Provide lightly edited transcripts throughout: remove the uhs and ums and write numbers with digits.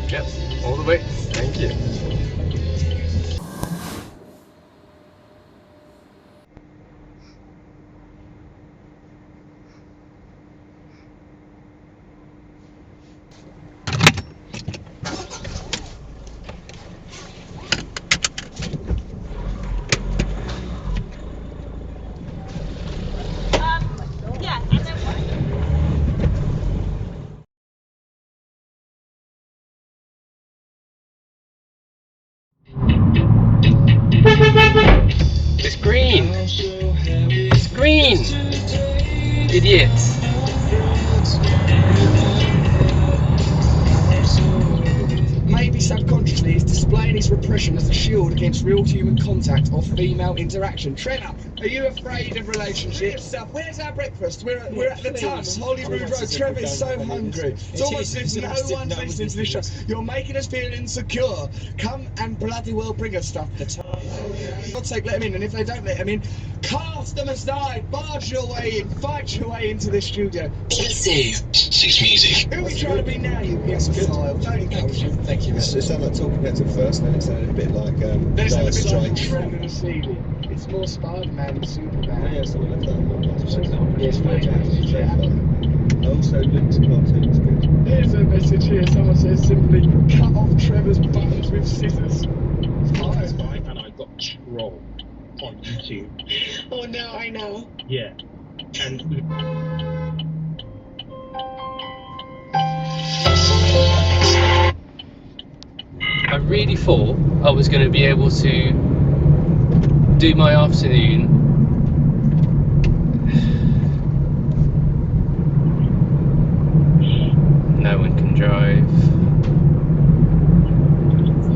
Yep, all the way. Thank you. It's green! It's green! Idiots! Maybe subconsciously is displaying his repression as a shield against real human contact or female interaction. Trevor, are you afraid of relationships? Where's our breakfast? We're at the Tun, Holyrood Road. Trevor's so hungry. It's almost as if no one's listening to this show. You're making us feel insecure. Come and bloody well bring us stuff. For God's sake, let him in, and if they don't let him in, cast them aside, barge your way in, fight your way into this studio. Six music. Who are we trying to be now, you imbecile? Don't encourage him. Thank you. It sounded like Talking Heads at first, then it sounded a bit like Dire Straits. It's more Spider-Man than Superman. Yeah, something like that. Yes, fantastic. Also, Luke's cartoon's good. Here's a message here. Someone says simply, cut off Trevor's buttons with scissors. Last night and I got trolled on YouTube. Oh no, I know. Yeah. And I really thought I was going to be able to do my afternoon no one can drive.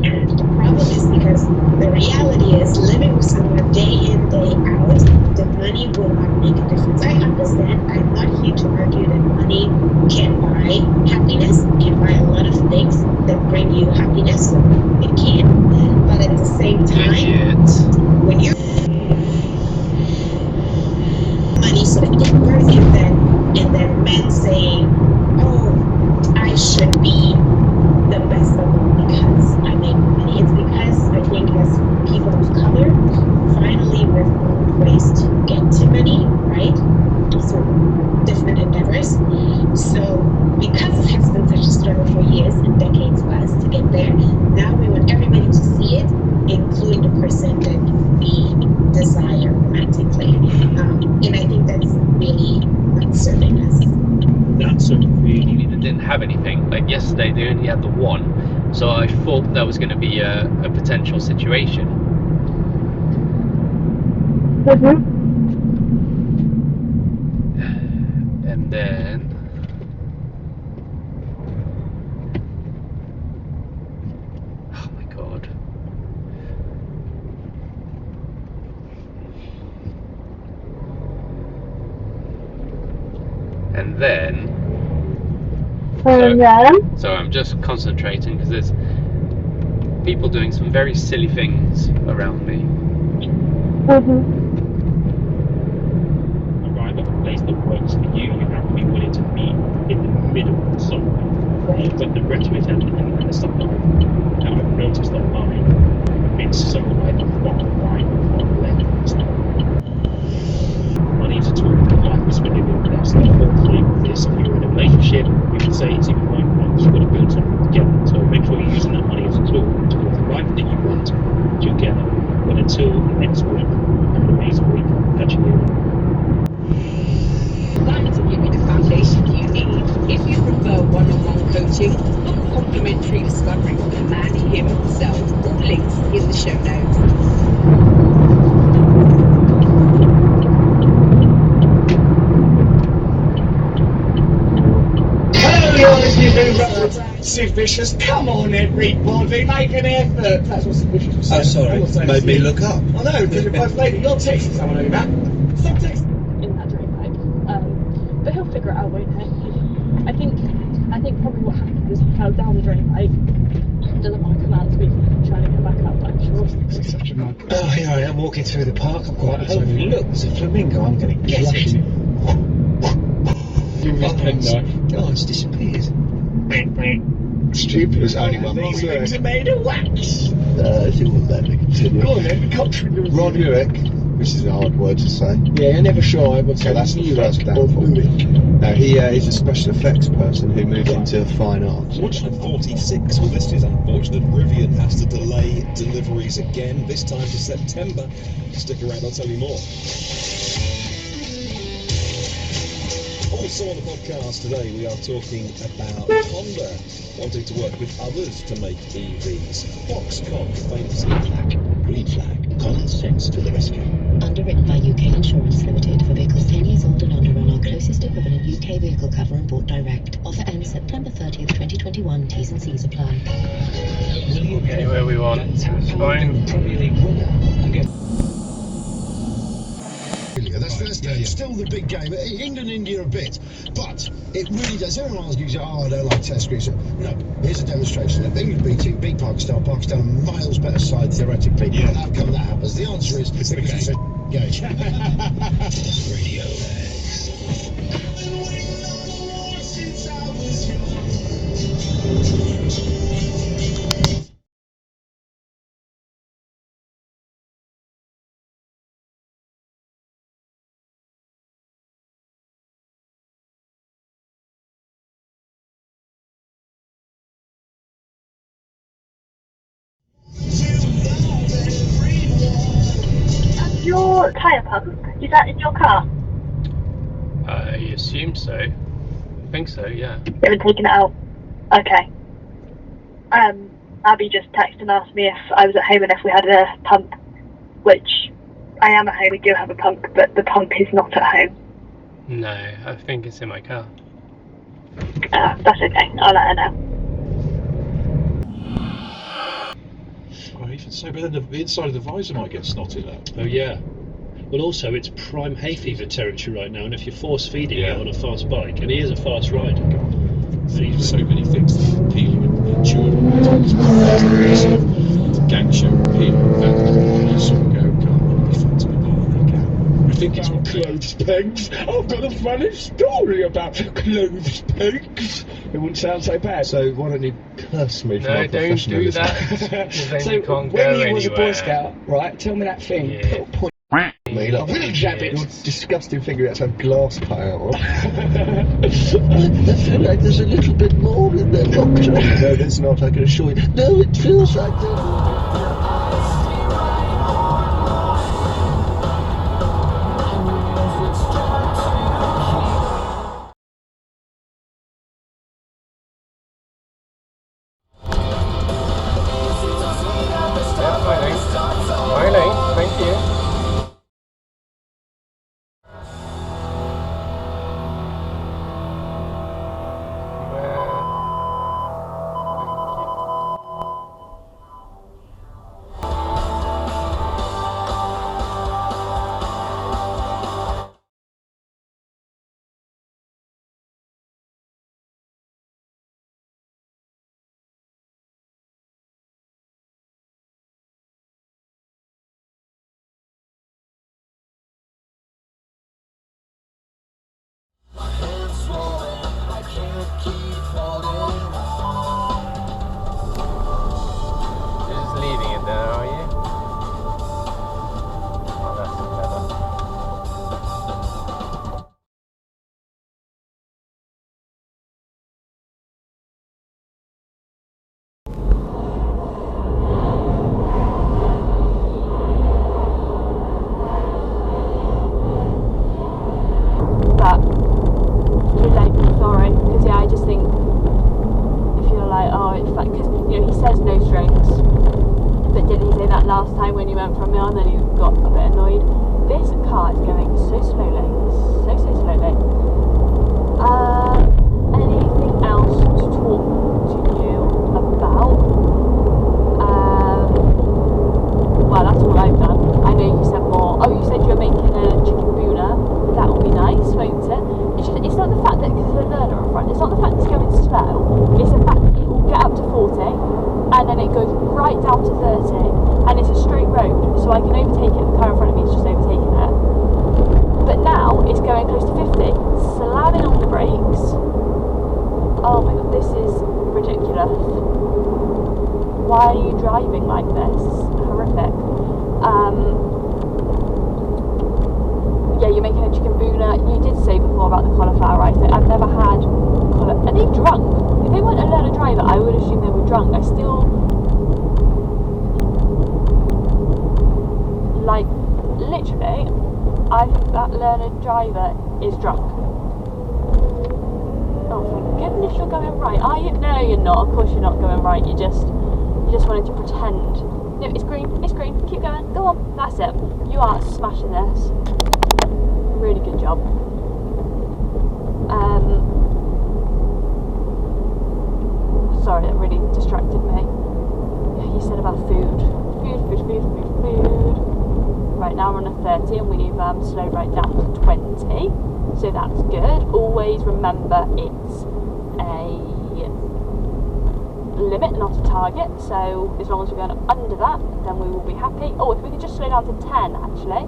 And the problem is because the reality is living with someone day in, day out, the money will not make a difference. I understand. I'm not here to argue that money can buy happiness, can buy a lot of things that bring you happiness. It can. But at the same time, Idiot. when you're money sort of inwards and then men saying, oh, I should be the best of them because I make money. It's because I think as people of color, finally we've found ways to get to money, right? Through different endeavors. So because it has been such a struggle for years and decades for us to get there, now we want everybody to see it, including the person that we desire romantically. And I think that's really not serving us. that's a really They didn't have anything. Like yesterday, they only had the one, so I thought that was going to be a potential situation. And then oh my god. And then so I'm just concentrating because there's people doing some very silly things around me. arrive at a place that works for you. You have to be willing to meet in the middle somewhere. Right. But the rhetoric and the stuff that I've noticed online, it's so either far right or far left and stuff. Money is a tool, life is manipulative. That's the whole thing with this. If you're in a relationship, you can say it's even right now, you've got to build something together. So make sure you're using that money as a tool to build the life that you want together. But until next week, have an amazing week. Catch you later. Designed to give you the foundation you need. If you prefer one-on-one coaching, book a complimentary discovery with the man himself. All links in the show notes. Sid Vicious, come on everybody, make an effort. That's what Sid Vicious was saying. Oh, sorry, made me look up. I know, because you're both lady. You're texting someone over that. Stop texting. In that drain pipe. But he'll figure it out, won't he? I think probably what happened is he fell down the drain pipe, doesn't want to come out to me, trying to get back up, I'm sure. This is such a mug. Oh, here I am walking through the park. I'm quite hungry. Look, there's a flamingo. I'm going to get it. You with pen knife. Oh, it's disappeared. Stupid. There's only one These Ron things are made of wax. She wouldn't let me continue. Go on then, contrary. Ron Hewick, which is a hard word to say. Yeah, you're never sure. I would say So that's the Hewick first or downfall. Hewick. No, he is a special effects person who moved into fine arts. Watching at 46. Well, this is unfortunate. Rivian has to delay deliveries again, this time to September. Stick around, I'll tell you more. Also on the podcast today, we are talking about Honda wanting to work with others to make EVs. Foxconn famously flag, green flag, common sense to the rescue. Underwritten by UK Insurance Limited for vehicles 10 years old and under on our closest equivalent UK vehicle cover and bought direct. Offer ends September 30th, 2021. T's and C's apply. Anywhere we want. It's fine. Premier League winner. That's still the big game. England, India a bit, but it really does. Everyone argues, I don't like test cricket. No, here's a demonstration. If England beat Pakistan, Pakistan a miles better side theoretically. Yeah. How come that happens? The answer is It's the because it's a game. Radio Your tyre pump, is that in your car? I assume so. I think so, yeah. You haven't taken it out? Okay. Abby just texted and asked me if I was at home and if we had a pump, which I am at home, we do have a pump, but the pump is not at home. No, I think it's in my car. That's okay, I'll let her know. Right, so but then the inside of the visor might get snotted out. Oh yeah. Well, also it's prime hay fever territory right now, and if you're force feeding it on a fast bike, and he is a fast rider, There's so many things that peeling and chewing. Gang show peel and you sort of go, God, what be fun to be part of that gang. I think it's what Clothes pegs. I've got a funny story about clothes pegs. It wouldn't sound so bad. So why don't you curse me for No, my don't do professionalism? that. 'Cause then So you can't when go you was a Boy anywhere. Scout, right? Tell me that thing. Yeah. Point Me, like, Little jabbit. your disgusting finger that's had glass cut out of. I feel like there's a little bit more in there, Doctor. No, there's not, I can assure you. No, it feels like that. Smiling, thank you. You're just leaving it there, are you? Oh, that's clever. But too late, sorry, because yeah, I just think if you're like, oh, it's like, because you know he says no strings, but didn't he say that last time when you went from me on, then he got a bit annoyed. This car is going so slowly, so slowly. Anything else to talk to you about? Well, that's all I've done. I know you said more. Oh, you said you were making a chicken booner. That will be nice, won't it? It's not the fact that, because there's a learner up front, it's not the fact it's going slow, it's the fact that it will get up to 40 and then it goes right down to 30 and it's a straight road, so I can overtake it. The car in front of me is just overtaking it. But now it's going close to 50, slamming on the brakes, Oh my god, this is ridiculous. Why are you driving like this? Horrific. Yeah, you're making a chicken boona. You did say before about the cauliflower rice. I've never had Are they drunk? If they weren't a learner driver, I would assume they were drunk. I still... Like, literally, I think that learner driver is drunk. Oh, for goodness, you're going right. Are you? No, you're not. Of course you're not going right. You just wanted to pretend. No, it's green. It's green. Keep going. Go on. That's it. You are smashing this. Really good job. Sorry, that really distracted me. You said about food. Food. Right now we're on a 30 and we've slowed right down to 20. So that's good. Always remember it's a limit, not a target. So as long as we're going under that, then we will be happy. Oh, if we could just slow down to 10 actually.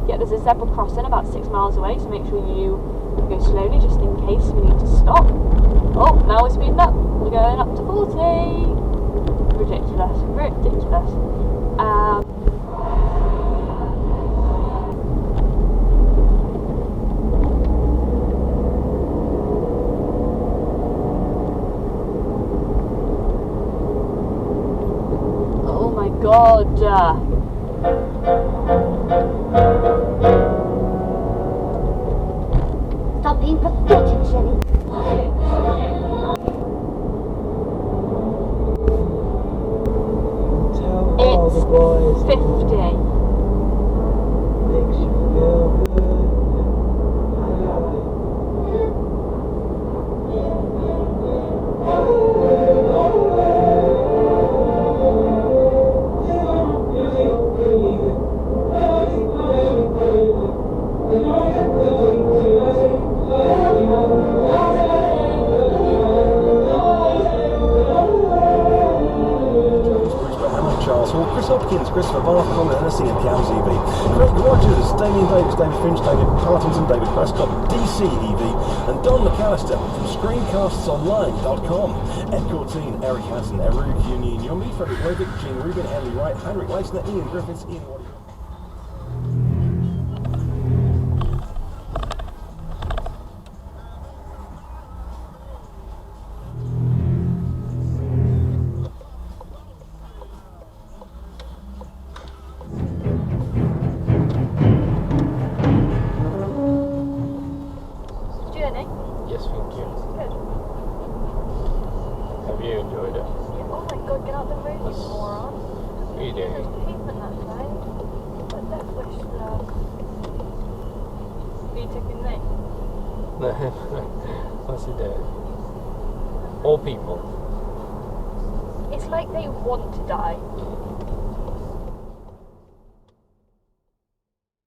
Yeah, there's a zebra crossing about 6 miles away, so make sure you go slowly just in case we need to stop. Oh, now we're speeding up. We're going up to 40. Ridiculous. Oh my god. Stop being pathetic, Jenny. It's 50. Makes you feel good. Christopher Bath, Colin Hennessy and Cam EV, Craig Rogers, Damien Davis, David Finch, David Partington, David Prescott, DC EV, and Don McAllister from ScreencastsOnline.com. Ed Courtine, Eric Hansen, Everett Union, Yomi, Frederick Lovick, Gene Rubin, Henry Wright, Henrik Leisner, Ian Griffiths, Ian Waddy. Yes, thank you. Good. Have you enjoyed it? Yeah, oh my god, get out the road, you moron. What are you doing? There's pavement that side. But that wish Are you taking me? No. What's he doing? All people. It's like they want to die.